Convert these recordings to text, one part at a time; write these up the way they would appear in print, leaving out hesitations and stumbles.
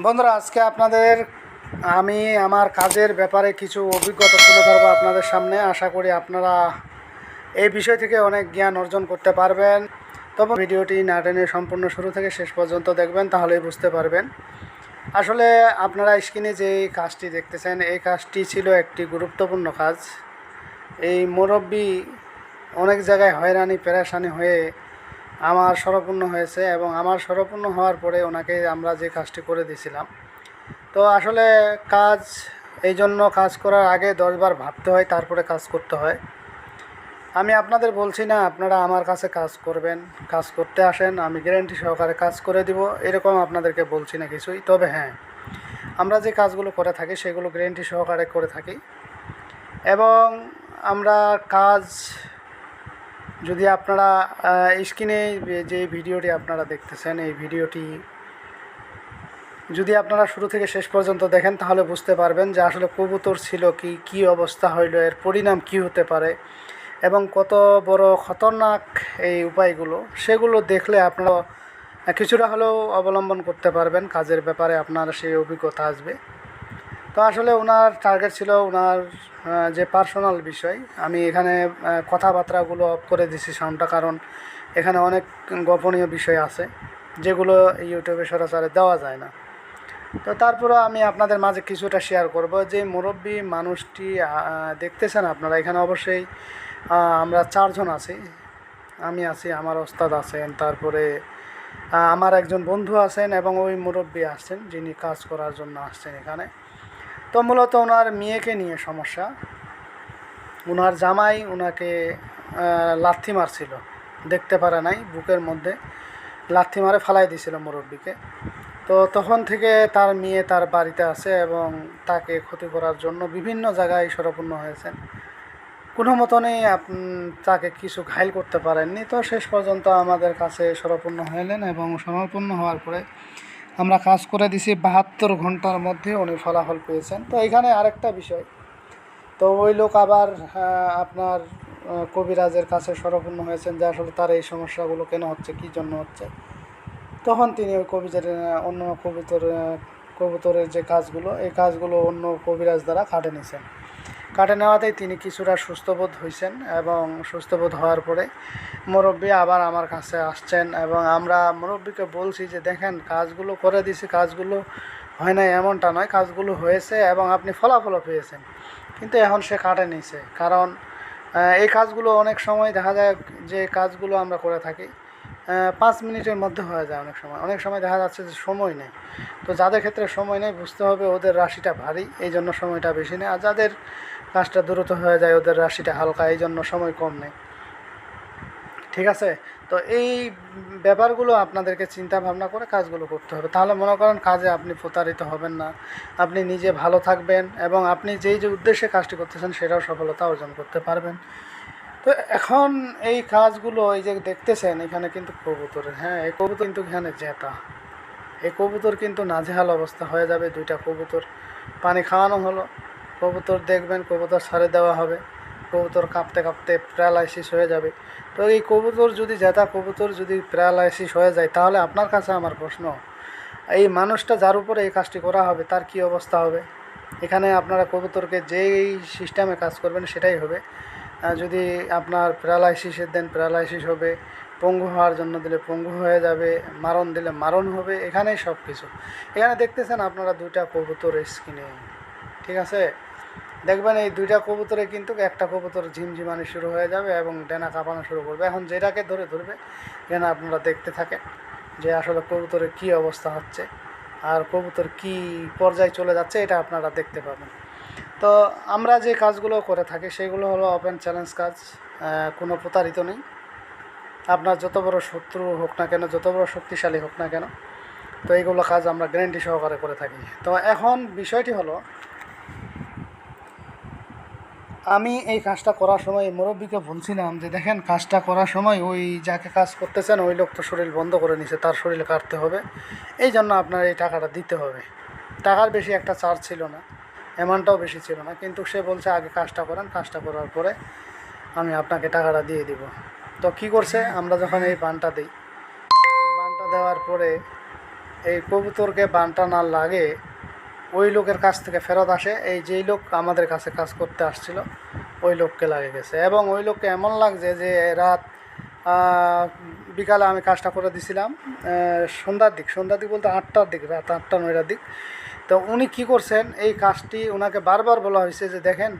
বন্ধুরা, আজকে আপনাদের আমি আমার কাজের ব্যাপারে কিছু অভিজ্ঞতা তুলে ধরবো আপনাদের সামনে। আশা করি আপনারা এই বিষয় থেকে অনেক জ্ঞান অর্জন করতে পারবেন। তবে ভিডিওটি না টেনে সম্পূর্ণ শুরু থেকে শেষ পর্যন্ত দেখবেন, তাহলেই বুঝতে পারবেন। আসলে আপনারা স্ক্রিনে যে কাজটি দেখতেছেন, এই কাজটি ছিল একটি গুরুত্বপূর্ণ কাজ। এই মুরব্বি অনেক জায়গায় হয়রানি পেরেশানি হয়ে আমার স্বরপূর্ণ হয়েছে, এবং আমার স্বরপূর্ণ হওয়ার পরে ওনাকে আমরা যে কাজটি করে দিয়েছিলাম। তো আসলে কাজ এই জন্য কাজ করার আগে 10বার ভাবতে হয়, তারপরে কাজ করতে হয়। আমি আপনাদের বলছি না আপনারা আমার কাছে কাজ করবেন, কাজ করতে আসেন, আমি গ্যারেন্টি সহকারে কাজ করে দিব, এরকম আপনাদেরকে বলছি না কিছুই। তবে হ্যাঁ, আমরা যে কাজগুলো করে থাকি সেগুলো গ্যারেন্টি সহকারে করে থাকি। এবং আমরা কাজ যদি আপনারা স্ক্রিনে যে ভিডিওটি আপনারা দেখতেছেন, এই ভিডিওটি যদি আপনারা শুরু থেকে শেষ পর্যন্ত দেখেন, তাহলে বুঝতে পারবেন যে আসলে কবুতর ছিল কি অবস্থা হইল, এর পরিণাম কি হতে পারে এবং কত বড় খতরনাক এই উপায়গুলো, সেগুলো দেখলে আপনারা কিছুটা হলেও অবলম্বন করতে পারবেন। কাজের ব্যাপারে আপনার সেই অভিজ্ঞতা আসবে। তো আসলে ওনার টার্গেট ছিল ওনার যে পার্সোনাল বিষয়। আমি এখানে কথাবার্তাগুলো অফ করে দিছি সাউন্ডটা, কারণ এখানে অনেক গোপনীয় বিষয় আছে যেগুলো ইউটিউবে সরাসরি দেওয়া যায় না। তো তারপরে আমি আপনাদের মাঝে কিছুটা শেয়ার করব। যে মুরব্বী মানুষটি দেখতেছেন আপনারা, এখানে অবশ্যই আমরা 4 জন আছি। আমি আছি, আমার ওস্তাদ আছেন, তারপরে আমার একজন বন্ধু আছেন, এবং ওই মুরব্বী আসছেন যিনি কাজ করার জন্য আসছেন এখানে। তো মূলত ওনার মেয়েকে নিয়ে সমস্যা। ওনার জামাই ওনাকে লাথি মারছিল, দেখতে পারে নাই, বুকের মধ্যে লাথি মারে ফালাই দিয়েছিল মুরব্বীকে। তো তখন থেকে তার মেয়ে তার বাড়িতে আছে এবং তাকে ক্ষতি করার জন্য বিভিন্ন জায়গায় শরণাপন্ন হয়েছেন। কোনো মতনেই তাকে কিছু ঘায়েল করতে পারেননি। তো শেষ পর্যন্ত আমাদের কাছে শরণাপন্ন হলেন, এবং শরণাপন্ন হওয়ার পরে আমরা কাজ করে দিছি। 72 ঘন্টার মধ্যে উনি ফলাফল পেয়েছেন। তো এখানে আরেকটা বিষয়, তো ওই লোক আবার আপনার কবিরাজের কাছে শরণাপন্ন হয়েছেন যে আসলে তার এই সমস্যাগুলো কেন হচ্ছে, কী জন্য হচ্ছে। তখন তিনি ওই কবিরাজের অন্য কবুতরের যে কাজগুলো, এই কাজগুলো অন্য কবিরাজ দ্বারা কাটে নিয়েছেন। কাটে নেওয়াতেই তিনি কিছুটা সুস্থবোধ হয়েছেন, এবং সুস্থবোধ হওয়ার পরে মুরব্বী আবার আমার কাছে আসছেন, এবং আমরা মুরব্বীকে বলছি যে দেখেন, কাজগুলো করে দিছি, কাজগুলো হয় নাই এমনটা নয়, কাজগুলো হয়েছে এবং আপনি ফলাফলও পেয়েছেন, কিন্তু এখন সে কাটে নিয়েছে। কারণ এই কাজগুলো অনেক সময় দেখা যায় যে কাজগুলো আমরা করে থাকি 5 মিনিটের মধ্যে হয়ে যায়, অনেক সময় দেখা যাচ্ছে যে সময় নেই। তো যাদের ক্ষেত্রে সময় নেই, বুঝতে হবে ওদের রাশিটা ভারী, এই জন্য সময়টা বেশি নেই। আর যাদের কাজটা দ্রুত হয়ে যায়, ওদের রাশিটা হালকা, এই জন্য সময় কম নেই। ঠিক আছে? তো এই ব্যাপারগুলো আপনাদেরকে চিন্তা ভাবনা করে কাজগুলো করতে হবে, তাহলে মনে করেন কাজে আপনি প্রতারিত হবেন না, আপনি নিজে ভালো থাকবেন, এবং আপনি যেই যে উদ্দেশ্যে কাজটি করতেছেন সেটাও সফলতা অর্জন করতে পারবেন। তো এখন এই কাজগুলো এই যে দেখতেছেন এখানে কিন্তু কবুতরের, হ্যাঁ, এই কবুতর কিন্তু এখানে জেতা, এই কবুতর কিন্তু নাজেহাল অবস্থা হয়ে যাবে। 2টা কবুতর পানি খাওয়ানো হলো, কবুতর দেখবেন কবুতর ছাড়ে দেওয়া হবে, কবুতর কাঁপতে কাঁপতে প্যারালাইসিস হয়ে যাবে। তো এই কবুতর যদি জেতা কবুতর যদি প্যারালাইসিস হয়ে যায়, তাহলে আপনার কাছে আমার প্রশ্ন, এই মানুষটা যার উপরে এই কাজটি করা হবে তার কি অবস্থা হবে? এখানে আপনারা কবুতরকে যেই সিস্টেমে কাজ করবেন সেটাই হবে। যদি আপনার প্যারালাইসিসের দেন প্যারালাইসিস হবে, পঙ্গু হওয়ার জন্য দিলে পঙ্গু হয়ে যাবে, মারণ দিলে মারণ হবে, এখানেই সব কিছু। এখানে দেখতেছেন আপনারা 2টা কবুতর স্ক্রিনে, ঠিক আছে? দেখবেন এই 2টা কবুতরে কিন্তু একটা কবুতর ঝিমঝিমানি শুরু হয়ে যাবে এবং ডেনা কাঁপানো শুরু করবে। এখন যেটাকে ধরবে এখানে আপনারা দেখতে থাকেন যে আসলে কবুতরের কী অবস্থা হচ্ছে আর কবুতর কী পর্যায়ে চলে যাচ্ছে, এটা আপনারা দেখতে পাবেন। তো আমরা যে কাজগুলো করে থাকি সেগুলো হলো ওপেন চ্যালেঞ্জ কাজ, কোনো প্রতারিত নেই। আপনার যত বড় শত্রু হোক না কেন, যত বড় শক্তিশালী হোক না কেন, তো এইগুলো কাজ আমরা গ্যারেন্টি সহকারে করে থাকি। তো এখন বিষয়টি হলো, আমি এই কাজটা করার সময় মুরব্বীকে বলছিলাম যে দেখেন, কাজটা করার সময় ওই যাকে কাজ করতেছেন ওই লোক তো শরীর বন্ধ করে নিছে, তার শরীর কাটতে হবে, এই জন্য আপনার এই টাকাটা দিতে হবে। টাকার বেশি একটা চার্জ ছিল না, অ্যামাউন্টটাও বেশি ছিল না, কিন্তু সে বলছে আগে কাজটা করেন, কাজটা করার পরে আমি আপনাকে টাকাটা দিয়ে দিব। তো কি করছে, আমরা যখন এই বানটা দিই, বানটা দেওয়ার পরে এই কবুতরকে বানটা না লাগে ওই লোকের কাছ থেকে ফেরত আসে। এই যেই লোক আমাদের কাছে কাজ করতে আসছিল ওই লোককে লাগে গেছে, এবং ওই লোককে এমন লাগছে যে রাত বিকালে আমি কাজটা করে দিছিলাম সন্ধ্যার দিক বলতে 8টার দিক, রাত 8টা 9টার দিক। তো উনি কী করছেন, এই কাজটি ওনাকে বারবার বলা হয়েছে যে দেখেন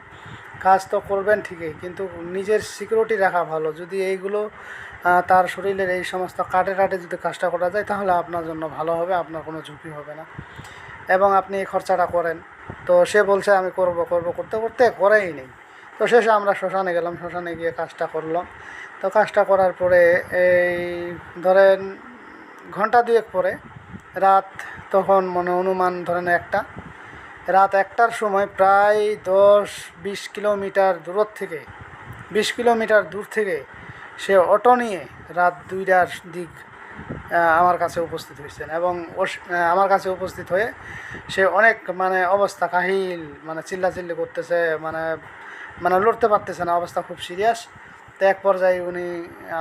কাজ তো করবেন ঠিকই, কিন্তু নিজের সিকিউরিটি রাখা ভালো। যদি এইগুলো তার শরীরের এই সমস্ত কাটে যদি কাজটা করা যায় তাহলে আপনার জন্য ভালো হবে, আপনার কোনো ঝুঁকি হবে না এবং আপনি এই খরচাটা করেন। তো সে বলছে আমি করব করতে করতে করেই নেই। তো শেষে আমরা শ্মশানে গেলাম, শ্মশানে গিয়ে কাজটা করলাম। তো কাজটা করার পরে এই ধরেন ঘন্টা 2 পরে রাত, তখন অনুমান ধরেন রাত 1টার সময় প্রায় 10-20 কিলোমিটার দূর থেকে 20 কিলোমিটার দূর থেকে সে অটো নিয়ে রাত 2টার দিক আমার কাছে উপস্থিত হয়েছেন, এবং আমার কাছে উপস্থিত হয়ে সে অনেক অবস্থা কাহিল, চিল্লাচিল্লি করতেছে, লড়তে পারতেছে না, অবস্থা খুব সিরিয়াস। তো এক পর্যায়ে উনি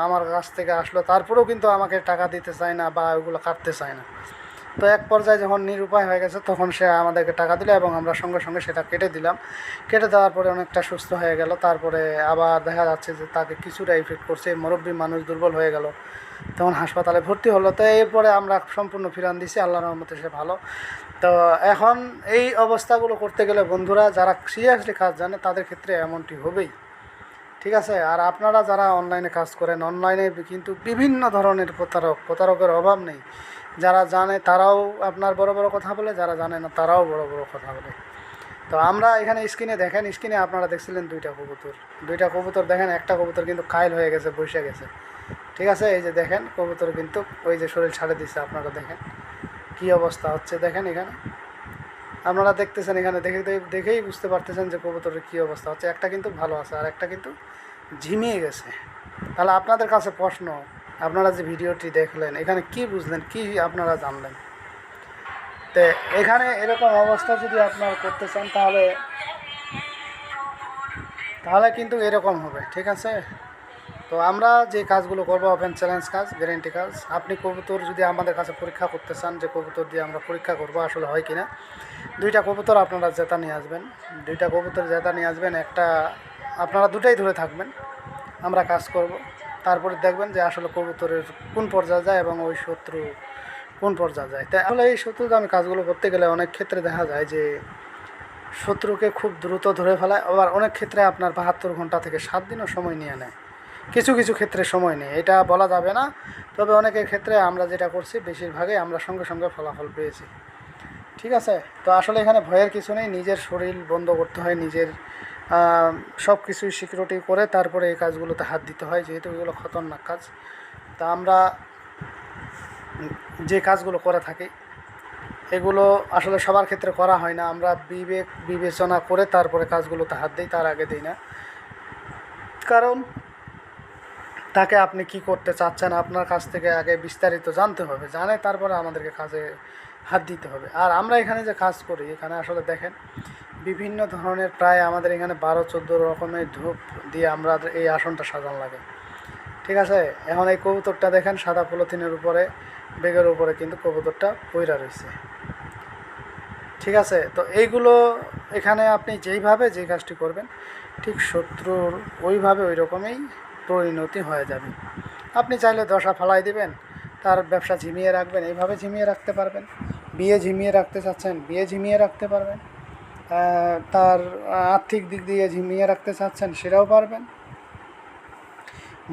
আমার কাছ থেকে আসলো, তারপরেও কিন্তু আমাকে টাকা দিতে চায় না বা ওইগুলো কাটতে চায় না। তো এক পর্যায়ে যখন নিরুপায় হয়ে গেছে তখন সে আমাদেরকে টাকা দিল এবং আমরা সঙ্গে সঙ্গে সেটা কেটে দিলাম। কেটে দেওয়ার পরে অনেকটা সুস্থ হয়ে গেল। তারপরে আবার দেখা যাচ্ছে যে তাকে কিছুটা ইফেক্ট করছে, মুরব্বী মানুষ দুর্বল হয়ে গেল, তখন হাসপাতালে ভর্তি হলো। তো এরপরে আমরা সম্পূর্ণ ফিরান দিছি, আল্লাহর রহমতে সে ভালো। তো এখন এই অবস্থাগুলো করতে গেলে বন্ধুরা যারা সিরিয়াসলি কাজ জানে তাদের ক্ষেত্রে এমনটি হবেই, ঠিক আছে। আর আপনারা যারা অনলাইনে কাজ করেন, অনলাইনে কিন্তু বিভিন্ন ধরনের প্রতারকের অভাব নেই। যারা জানে তারাও আপনার বড় বড় কথা বলে, যারা জানে না তারাও বড় বড় কথা বলে। তো আমরা এখানে স্ক্রিনে দেখেন, স্ক্রিনে আপনারা দেখছিলেন 2টা কবুতর দেখেন, একটা কবুতর কিন্তু কাইল হয়ে গেছে, বসে গেছে, ঠিক আছে। এই যে দেখেন কবুতর কিন্তু ওই যে শরীর ছাড়ে দিচ্ছে, আপনারা দেখেন কি অবস্থা হচ্ছে, দেখেন এখানে আপনারা দেখতেছেন, এখানে দেখেই বুঝতে পারতেছেন যে কবুতরের কী অবস্থা হচ্ছে। একটা কিন্তু ভালো আছে আর একটা কিন্তু ঝিমিয়ে গেছে। তাহলে আপনাদের কাছে প্রশ্ন, আপনারা যে ভিডিওটি দেখলেন এখানে কি বুঝলেন, কি আপনারা জানলেন? তো এখানে এরকম অবস্থা যদি আপনারা করতে চান তাহলে কিন্তু এরকম হবে, ঠিক আছে। তো আমরা যে কাজগুলো করবো ওপেন চ্যালেঞ্জ কাজ, গ্যারেন্টি কাজ। আপনি কবুতর যদি আমাদের কাছে পরীক্ষা করতে চান যে কবুতর দিয়ে আমরা পরীক্ষা করবো আসলে হয় কিনা, 2টা কবুতর আপনারা জেতা নিয়ে আসবেন, 2টা কবুতর জেতা নিয়ে আসবেন, একটা আপনারা 2টাই ধরে থাকবেন, আমরা কাজ করব। তারপরে দেখবেন যে আসলে কবুতরের কোন পর্যায়ে যায় এবং ওই শত্রু কোন পর্যায়ে যায়। তাই আসলে এই শত্রুতে আমি কাজগুলো করতে গেলে অনেক ক্ষেত্রে দেখা যায় যে শত্রুকে খুব দ্রুত ধরে ফেলায়, আবার অনেক ক্ষেত্রে আপনার 72 ঘন্টা থেকে 7 দিনও সময় নিয়ে নেয়, কিছু ক্ষেত্রে সময় নেই, এটা বলা যাবে না। তবে অনেকের ক্ষেত্রে আমরা যেটা করছি বেশিরভাগই আমরা সঙ্গে সঙ্গে ফলাফল পেয়েছি, ঠিক আছে। তো আসলে এখানে ভয়ের কিছু নেই, নিজের শরীর বন্ধ করতে হয়, নিজের সব কিছুই সিকিউরিটি করে তারপরে এই কাজগুলোতে হাত দিতে হয়, যেহেতু এগুলো খতরনাক কাজ। তা আমরা যে কাজগুলো করে থাকি এগুলো আসলে সবার ক্ষেত্রে করা হয় না, আমরা বিবেচনা করে তারপরে কাজগুলোতে হাত দিই, তার আগে দিই না। কারণ তাকে আপনি কি করতে চাচ্ছেন আপনার কাছ থেকে আগে বিস্তারিত জানতে হবে, জানে তারপরে আমাদেরকে কাজে হাত দিতে হবে। আর আমরা এখানে যে কাজ করি এখানে আসলে দেখেন বিভিন্ন ধরনের প্রায় আমাদের এখানে 12-14 রকমের ধূপ দিয়ে আমরা এই আসনটা সাজানো লাগে, ঠিক আছে। এখন এই কবুতরটা দেখেন সাদা পলিথিনের উপরে বেগের উপরে কিন্তু কবুতরটা পইরা রয়েছে, ঠিক আছে। তো এইগুলো এখানে আপনি যেইভাবে যে কাজটি করবেন ঠিক শত্রুর ওইভাবে ওই রকমই পরিণতি হয়ে যাবে। আপনি চাইলে দশা ফালাই দিবেন, তার ব্যবসা ঝিমিয়ে রাখবেন, এইভাবে ঝিমিয়ে রাখতে পারবেন। বিয়ে ঝিমিয়ে রাখতে চাচ্ছেন, বিয়ে ঝিমিয়ে রাখতে পারবেন। তার আর্থিক দিক দিয়ে ঝিমিয়ে রাখতে চাচ্ছেন, সেটাও পারবেন।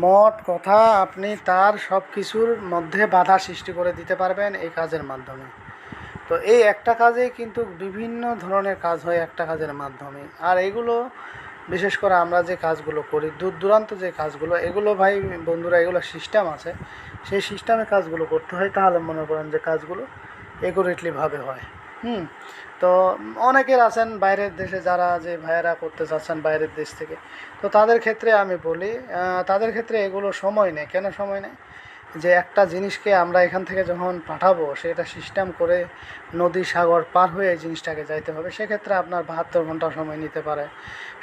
মোট কথা আপনি তার সব কিছুর মধ্যে বাধা সৃষ্টি করে দিতে পারবেন এই কাজের মাধ্যমে। তো এই একটা কাজেই কিন্তু বিভিন্ন ধরনের কাজ হয় একটা কাজের মাধ্যমে। আর এগুলো বিশেষ করে আমরা যে কাজগুলো করি দূর দূরান্ত যে কাজগুলো, এগুলো ভাই বন্ধুরা এগুলো সিস্টেম আছে, সেই সিস্টেমে কাজগুলো করতে হয়, তাহলে মনে করেন যে কাজগুলো একুরেটলিভাবে হয়। তো অনেকের আছেন বাইরের দেশে যারা যে ভাইয়েরা করতে চাচ্ছেন বাইরের দেশ থেকে, তো তাদের ক্ষেত্রে আমি বলি তাদের ক্ষেত্রে এগুলো সময় নেই। কেন সময় নেই? যে একটা জিনিসকে আমরা এখান থেকে যখন পাঠাবো সেটা সিস্টেম করে নদী সাগর পার হয়ে এই জিনিসটাকে যাইতে হবে, সেক্ষেত্রে আপনার 72 ঘন্টা সময় নিতে পারে,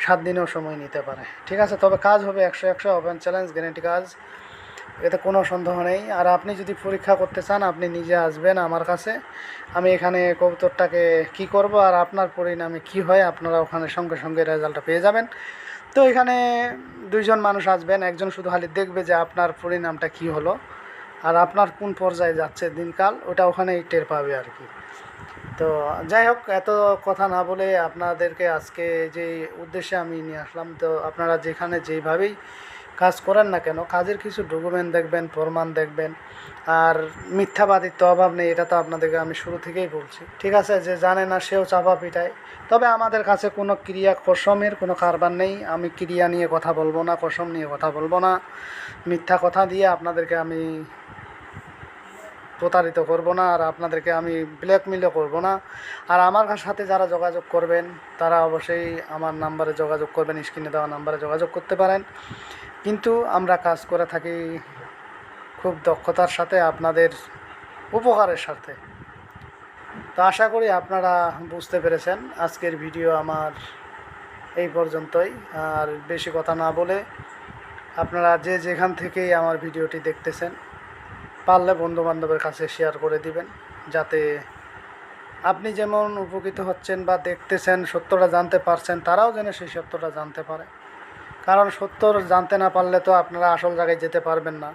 7 দিনেও সময় নিতে পারে, ঠিক আছে। তবে কাজ হবে 100 ওপেন চ্যালেঞ্জ গ্যারেন্টি কাজ। এতে কোনো সন্দেহ নেই। আর আপনি যদি পরীক্ষা করতে চান আপনি নিজে আসবেন আমার কাছে, আমি এখানে কবুতরটাকে কি করব আর আপনার পরিণামে কি হয় আপনারা ওখানে সঙ্গে সঙ্গে রেজাল্টটা পেয়ে যাবেন। তো এখানে দুইজন মানুষ আসবেন, একজন শুধু খালি দেখবে যে আপনার পরিণামটা কি হলো আর আপনার কোন পর্যায়ে যাচ্ছে দিনকাল, ওটা ওখানেই টের পাবে আর কি। তো যাই হোক, এত কথা না বলে আপনাদেরকে আজকে যে উদ্দেশ্যে আমি নিয়ে আসলাম, তো আপনারা যেখানে যেইভাবেই কাজ করেন না কেন কাজের কিছু ডকুমেন্ট দেখবেন, প্রমাণ দেখবেন। আর মিথ্যাবাদীর তো অভাব নেই, এটা তো আপনাদেরকে আমি শুরু থেকেই বলছি, ঠিক আছে? যে জানে না সেও চাপা পিটায়। তবে আমাদের কাছে কোনো ক্রিয়া কসমের কোনো কারবার নেই, আমি ক্রিয়া নিয়ে কথা বলবো না, কসম নিয়ে কথা বলবো না, মিথ্যা কথা দিয়ে আপনাদেরকে আমি প্রতারিত করব না, আর আপনাদেরকে আমি ব্ল্যাকমেলও করব না। আর আমার সাথে যারা যোগাযোগ করবেন তারা অবশ্যই আমার নাম্বারে যোগাযোগ করবেন, স্ক্রিনে দেওয়া নাম্বারে যোগাযোগ করতে পারেন। কিন্তু আমরা কাজ করে থাকি খুব দক্ষতার সাথে, আপনাদের উপকারের সাথে। তো আশা করি আপনারা বুঝতে পেরেছেন। আজকের ভিডিও আমার এই পর্যন্তই। আর বেশি কথা না বলে আপনারা যে যেখান থেকেই আমার ভিডিওটি দেখতেছেন পারলে বন্ধুবান্ধবের কাছে শেয়ার করে দিবেন, যাতে আপনি যেমন উপকৃত হচ্ছেন বা দেখতেছেন, সত্যটা জানতে পারছেন, তারাও যেন সেই সত্যটা জানতে পারে। কারণ সত্য জানতে না পারলে তো আপনারা আসল জায়গায় যেতে পারবেন না।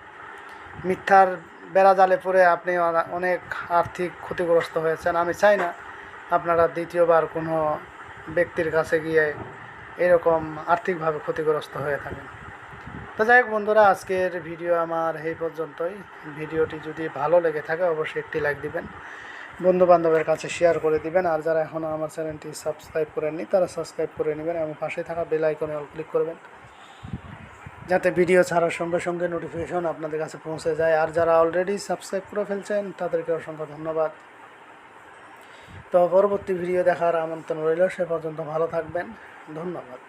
মিথ্যার বেড়া জালে পড়ে আপনি অনেক আর্থিক ক্ষতিগ্রস্ত হয়েছেন। আমি চাই না আপনারা দ্বিতীয়বার কোনো ব্যক্তির কাছে গিয়ে এরকম আর্থিকভাবে ক্ষতিগ্রস্ত হয়ে থাকেন। তো যাই হোক বন্ধুরা, আজকের ভিডিও আমার এই পর্যন্তই। ভিডিওটি যদি ভালো লেগে থাকে অবশ্যই একটি লাইক দিবেন, বন্ধুবান্ধবের কাছে শেয়ার করে দিবেন। আর যারা এখনও আমার চ্যানেলটি সাবস্ক্রাইব করেননি তারা সাবস্ক্রাইব করে নেবেন এবং পাশে থাকা বেল আইকনে অল ক্লিক করবেন, যাতে ভিডিও ছাড়ার সঙ্গে সঙ্গে নোটিফিকেশন আপনাদের কাছে পৌঁছে যায়। আর যারা অলরেডি সাবস্ক্রাইব করে ফেলছেন তাদেরকে অসংখ্য ধন্যবাদ। তো পরবর্তী ভিডিও দেখার আমন্ত্রণ রইল, সে পর্যন্ত ভালো থাকবেন। ধন্যবাদ।